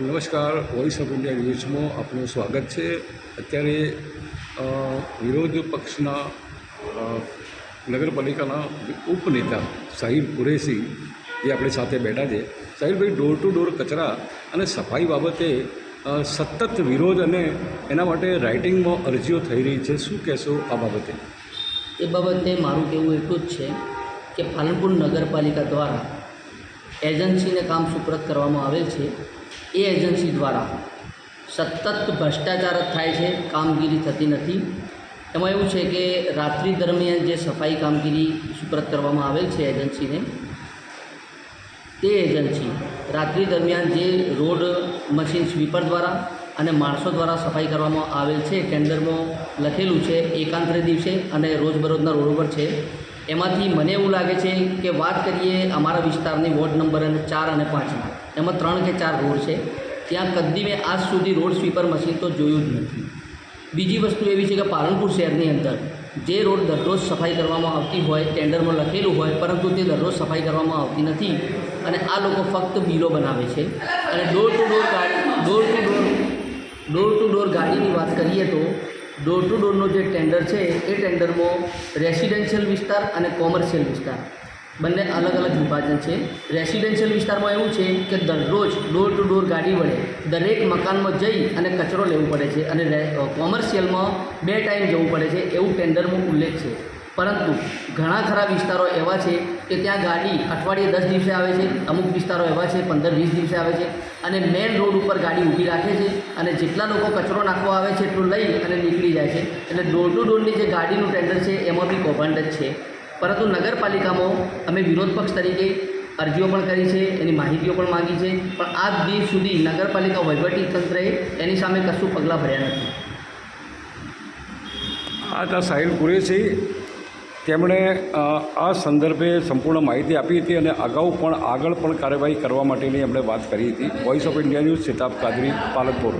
નમસ્કાર, voice of India ન્યૂઝમાં આપનું સ્વાગત છે. અત્યારે વિરોધ પક્ષના નગરપાલિકાના ઉપનેતા સાહિલ કુરેશી જે આપણી સાથે બેઠા છે. સાહિલભાઈ, ડોર ટુ ડોર કચરા અને સફાઈ બાબતે સતત વિરોધ અને એના માટે રાઇટિંગમાં અરજીઓ થઈ રહી છે, શું કહેશો આ બાબતે? એ બાબતે મારું કહેવું એટલું જ છે કે પાલનપુર નગરપાલિકા દ્વારા એજન્સીને કામ સુપરત કરવામાં આવેલ છે. એ એજન્સી દ્વારા સતત ભ્રષ્ટાચાર જ થાય છે, કામગીરી થતી નથી. એમાં એવું છે કે રાત્રિ દરમિયાન જે સફાઈ કામગીરી સુપરત કરવામાં આવેલ છે એજન્સીને, તે એજન્સી રાત્રિ દરમિયાન જે રોડ મશીન સ્વીપર દ્વારા અને માણસો દ્વારા સફાઈ કરવામાં આવેલ છે, ટેન્ડરમાં લખેલું છે એકાંતરે દિવસે અને રોજબરોજના રોડ ઉપર છે. એમાંથી મને એવું લાગે છે કે વાત કરીએ અમારા વિસ્તારની વોર્ડ નંબર 4 અને 5, એમાં 3 કે 4 રોડ છે. ત્યાં કદી મેં આજ સુધી રોડ સ્વીપર મશીન તો જોયું જ નથી. બીજી વસ્તુ એવી છે કે પાલનપુર શહેરની અંદર જે રોડ દરરોજ સફાઈ કરવામાં આવતી હોય, ટેન્ડરમાં લખેલું હોય, પરંતુ તે દરરોજ સફાઈ કરવામાં આવતી નથી અને આ લોકો ફક્ત બિલો બનાવે છે. અને ડોર ટુ ડોર ગાડીની વાત કરીએ તો ડોર ટુ ડોરનો જે ટેન્ડર છે એ ટેન્ડરમાં રેસિડેન્શિયલ વિસ્તાર અને કોમર્શિયલ વિસ્તાર બંને અલગ અલગ વિભાજન છે. રેસિડેન્શિયલ વિસ્તારમાં એવું છે કે દરરોજ ડોર ટુ ડોર ગાડી વડે દરેક મકાનમાં જઈ અને કચરો લેવું પડે છે અને કોમર્શિયલમાં 2 ટાઈમ જવું પડે છે, એવું ટેન્ડરમાં ઉલ્લેખ છે. પરંતુ ઘણા ખરા વિસ્તારો એવા છે કે ત્યાં ગાડી અઠવાડિયે 10 દિવસે આવે છે, અમુક વિસ્તારો એવા છે 15-20 દિવસે આવે છે અને મેઇન રોડ ઉપર ગાડી ઊભી રાખે છે અને જેટલા લોકો કચરો નાખવા આવે છે એટલું લઈ અને નીકળી જાય છે. એટલે ડોર ટુ ડોરની જે ગાડીનું ટેન્ડર છે એમાં બી કૌભાંડ જ છે. પરંતુ નગરપાલિકામાં અમે વિરોધ પક્ષ તરીકે અરજીઓ પણ કરી છે, એની માહિતીઓ પણ માગી છે, પણ આજ દિવસ સુધી નગરપાલિકા વહીવટી તંત્રએ એની સામે કશું પગલાં ભર્યા નથી. આ હતા સાહિલ કુરેશી. તેમણે આ સંદર્ભે સંપૂર્ણ માહિતી આપી હતી અને અગાઉ પણ આગળ પણ કાર્યવાહી કરવા માટેની એમણે વાત કરી હતી. Voice of India news, Sitab Qadri, Palanpur.